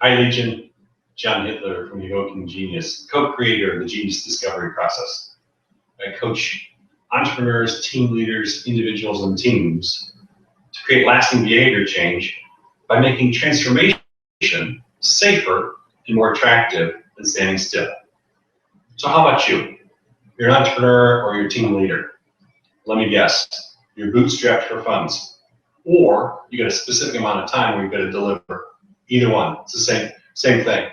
Hi, Legion. John Hitler from Evoking Genius, co-creator of the Genius Discovery Process. I coach entrepreneurs, team leaders, individuals, and teams to create lasting behavior change by making transformation safer and more attractive than standing still. So how about you? You're an entrepreneur or you're a team leader. Let me guess, you're bootstrapped for funds, or you got a specific amount of time where you've got to deliver. Either one, it's the same thing.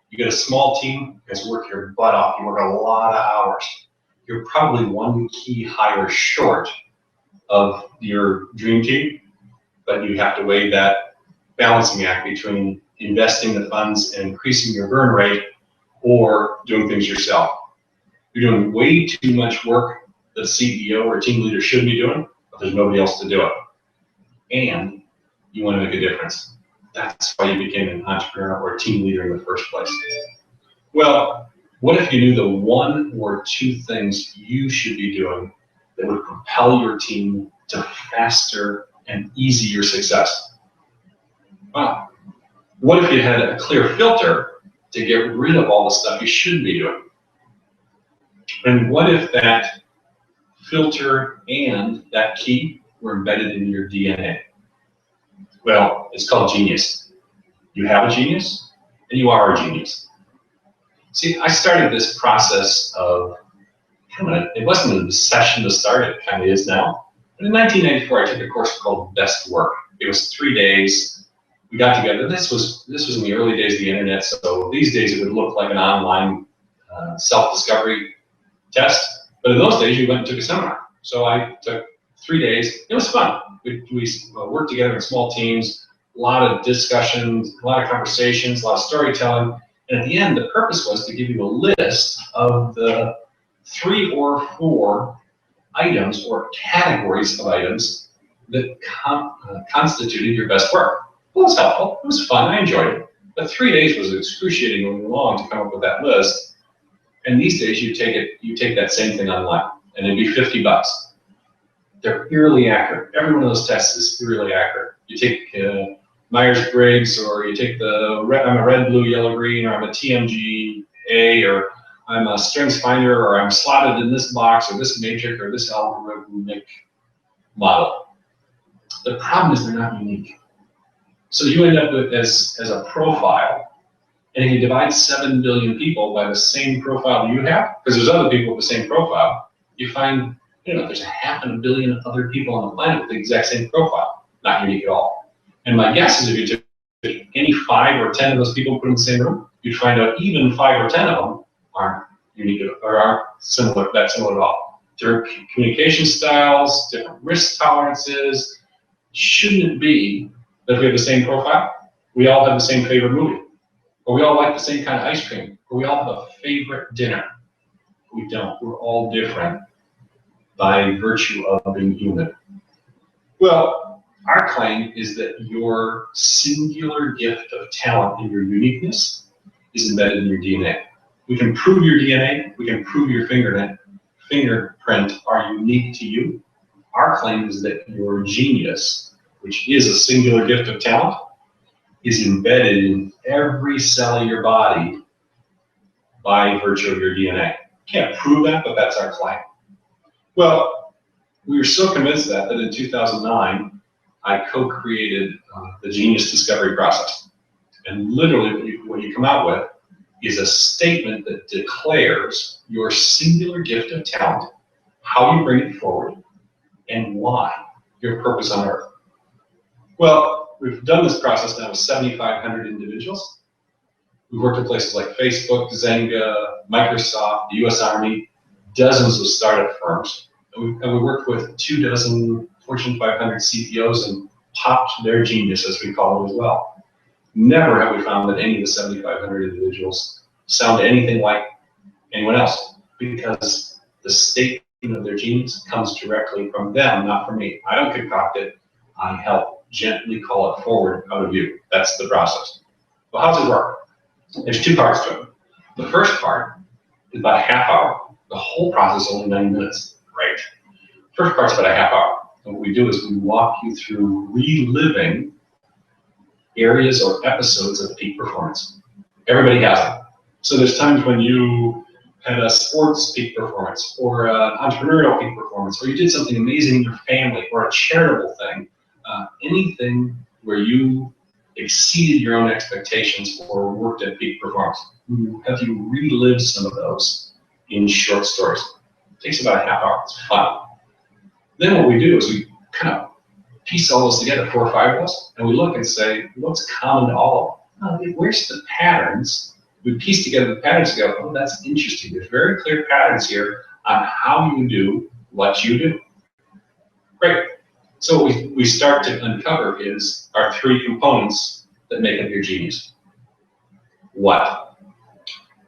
You get a small team, you guys work your butt off, you work a lot of hours. You're probably one key hire short of your dream team, but you have to weigh that balancing act between investing the funds and increasing your burn rate or doing things yourself. You're doing way too much work that a CEO or a team leader should be doing, but there's nobody else to do it. And you want to make a difference. That's why you became an entrepreneur or a team leader in the first place. Well, what if you knew the one or two things you should be doing that would propel your team to faster and easier success? Wow. What if you had a clear filter to get rid of all the stuff you shouldn't be doing? And what if that filter and that key were embedded in your DNA? Well, it's called genius. You have a genius, and you are a genius. See, I started this process of, it wasn't an obsession to start, it kind of is now. But in 1994, I took a course called Best Work. It was 3 days. We got together. This was in the early days of the internet, so these days it would look like an online self-discovery test. But in those days, you went and took a seminar. So I took 3 days. It was fun. We worked together in small teams, a lot of discussions, a lot of conversations, a lot of storytelling. And at the end, the purpose was to give you a list of the 3 or 4 items or categories of items that constituted your best work. Well, it was helpful. It was fun. I enjoyed it. But 3 days was excruciatingly long to come up with that list. And these days, you take that same thing online, and it'd be $50. They're eerily accurate. Every one of those tests is eerily accurate. You take Myers-Briggs, or you take I'm a red, blue, yellow, green, or I'm a TMG-A, or I'm a strengths finder, or I'm slotted in this box, or this matrix, or this algorithmic model. The problem is they're not unique. So you end up with as a profile, and if you divide 7 billion people by the same profile you have, because there's other people with the same profile, you find there's 500 million other people on the planet with the exact same profile, not unique at all. And my guess is if you took any 5 or 10 of those people and put them in the same room, you'd find out even 5 or 10 of them aren't unique or aren't similar at all. Different communication styles, different risk tolerances. Shouldn't it be that if we have the same profile, we all have the same favorite movie, or we all like the same kind of ice cream, or we all have a favorite dinner? We don't. We're all different by virtue of being human. Well, our claim is that your singular gift of talent and your uniqueness is embedded in your DNA. We can prove your DNA, we can prove your fingerprint are unique to you. Our claim is that your genius, which is a singular gift of talent, is embedded in every cell of your body by virtue of your DNA. Can't prove that, but that's our claim. Well, we were so convinced that in 2009, I co-created the Genius Discovery Process. And literally what you come out with is a statement that declares your singular gift of talent, how you bring it forward, and why, your purpose on earth. Well, we've done this process now with 7,500 individuals. We've worked at places like Facebook, Zynga, Microsoft, the US Army, dozens of startup firms. And we worked with 24 Fortune 500 CEOs and topped their genius, as we call it, as well. Never have we found that any of the 7,500 individuals sound anything like anyone else, because the statement of their genius comes directly from them, not from me. I don't concoct it. I help gently call it forward out of you. That's the process. Well, how does it work? There's 2 parts to it. The first part is about a half hour. The whole process is only 90 minutes. Great. First part's about a half hour. And what we do is we walk you through reliving areas or episodes of peak performance. Everybody has them. So there's times when you had a sports peak performance or an entrepreneurial peak performance, or you did something amazing in your family or a charitable thing, anything where you exceeded your own expectations or worked at peak performance. Have you relived some of those in short stories? It takes about a half hour. It's fun. Then what we do is we kind of piece all those together, 4 or 5 of us, and we look and say, what's common to all of them? Where's the patterns? We piece together the patterns and go, oh, that's interesting. There's very clear patterns here on how you do what you do. Great. So what we start to uncover is our 3 components that make up your genius. What?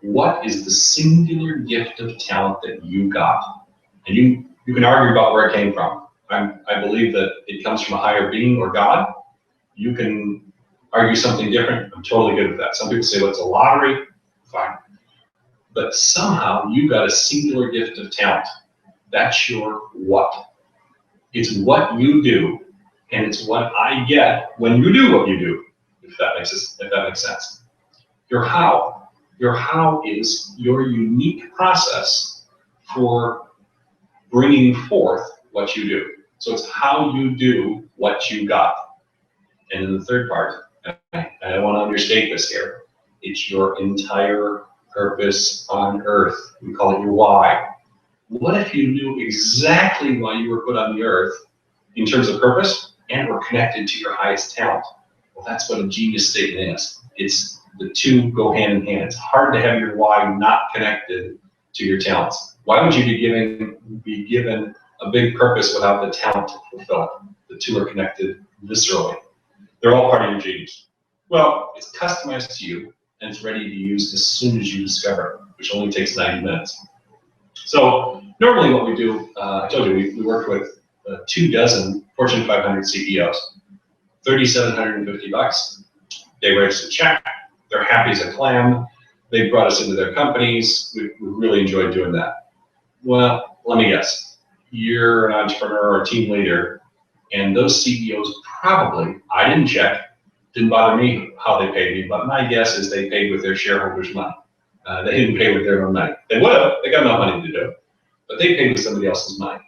What is the singular gift of talent that you got? And you can argue about where it came from. I believe that it comes from a higher being or God. You can argue something different. I'm totally good with that. Some people say, well, it's a lottery. Fine. But somehow you got a singular gift of talent. That's your what. It's what you do, and it's what I get when you do what you do, if that makes sense. Your how. Your how is your unique process for bringing forth what you do. So it's how you do what you got. And then the third part, I don't want to understate this here, it's your entire purpose on earth. We call it your why. What if you knew exactly why you were put on the earth in terms of purpose and were connected to your highest talent? Well, that's what a genius statement is. It's the two go hand in hand. It's hard to have your why not connected to your talents. Why would you be given a big purpose without the talent to fulfill it? The two are connected viscerally. They're all part of your genius. Well, it's customized to you and it's ready to use as soon as you discover it, which only takes 90 minutes. So normally what we do, I told you, we worked with 24 Fortune 500 CEOs, $3,750. They write us a check. They're happy as a clam. They brought us into their companies. We really enjoyed doing that. Well, let me guess. You're an entrepreneur or a team leader, and those CEOs probably, I didn't check, didn't bother me how they paid me, but my guess is they paid with their shareholders' money. They didn't pay with their own money. They would have, they got enough money to do it, but they paid with somebody else's money.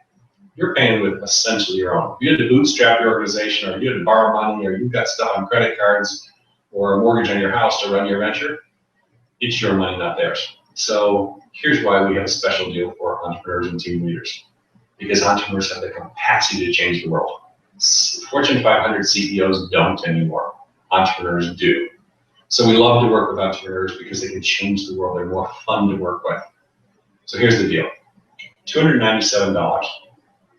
You're paying with essentially your own. If you had to bootstrap your organization, or you had to borrow money, or you've got stuff on credit cards, or a mortgage on your house to run your venture, it's your money, not theirs. So here's why we have a special deal for entrepreneurs and team leaders. Because entrepreneurs have the capacity to change the world. Fortune 500 CEOs don't anymore. Entrepreneurs do. So we love to work with entrepreneurs because they can change the world. They're more fun to work with. So here's the deal. $297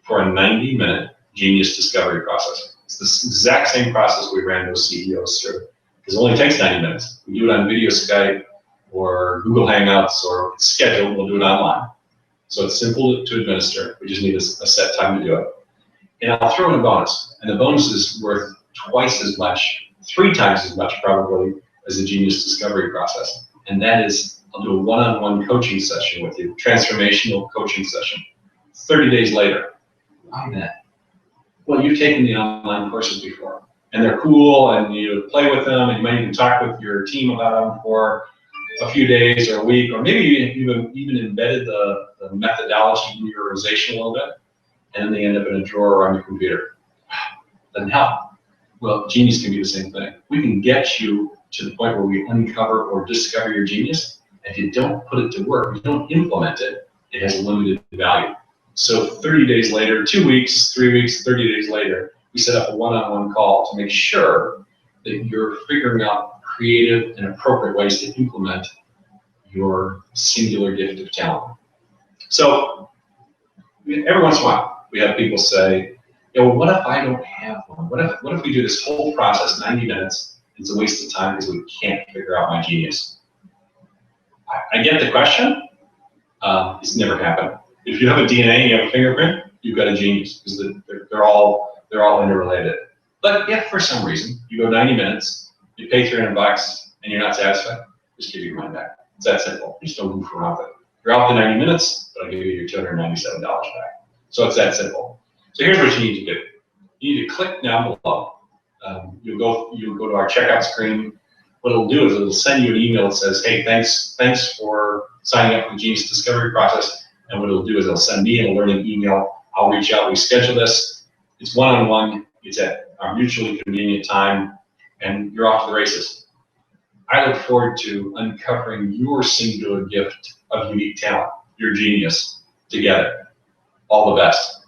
for a 90-minute genius discovery process. It's the exact same process we ran those CEOs through. Because it only takes 90 minutes. We do it on video Skype or Google Hangouts, or it's scheduled, we'll do it online. So it's simple to administer. We just need a set time to do it. And I'll throw in a bonus. And the bonus is worth twice as much, 3 times as much probably, as the genius discovery process. And that is, I'll do a one-on-one coaching session with you, transformational coaching session, 30 days later. Why that? Well, you've taken the online courses before, and they're cool, and you play with them, and you might even talk with your team about them for a few days or a week, or maybe you even embedded the methodology in your organization a little bit, and then they end up in a drawer on your computer. Doesn't help. Well, genius can be the same thing. We can get you to the point where we uncover or discover your genius. If you don't put it to work, you don't implement it, it has a limited value. So 30 days later, 2 weeks, 3 weeks, 30 days later, we set up a one-on-one call to make sure that you're figuring out creative and appropriate ways to implement your singular gift of talent. So every once in a while, we have people say, well, what if I don't have one? What if we do this whole process, 90 minutes, it's a waste of time because we can't figure out my genius? I get the question. It's never happened. If you have a DNA and you have a fingerprint, you've got a genius, because they're all interrelated. But if for some reason you go 90 minutes, you pay $300 and you're not satisfied, just give your money back. It's that simple. Just don't goof around with it. You're out the 90 minutes, but I'll give you your $297 back. So it's that simple. So here's what you need to do. You need to click down below. You'll go to our checkout screen. What it'll do is it'll send you an email that says, hey, thanks for signing up for the Genius Discovery process. And what it'll do is it'll send me an alerting email. I'll reach out, we schedule this. It's one-on-one, it's at our mutually convenient time, and you're off to the races. I look forward to uncovering your singular gift of unique talent, your genius, together. All the best.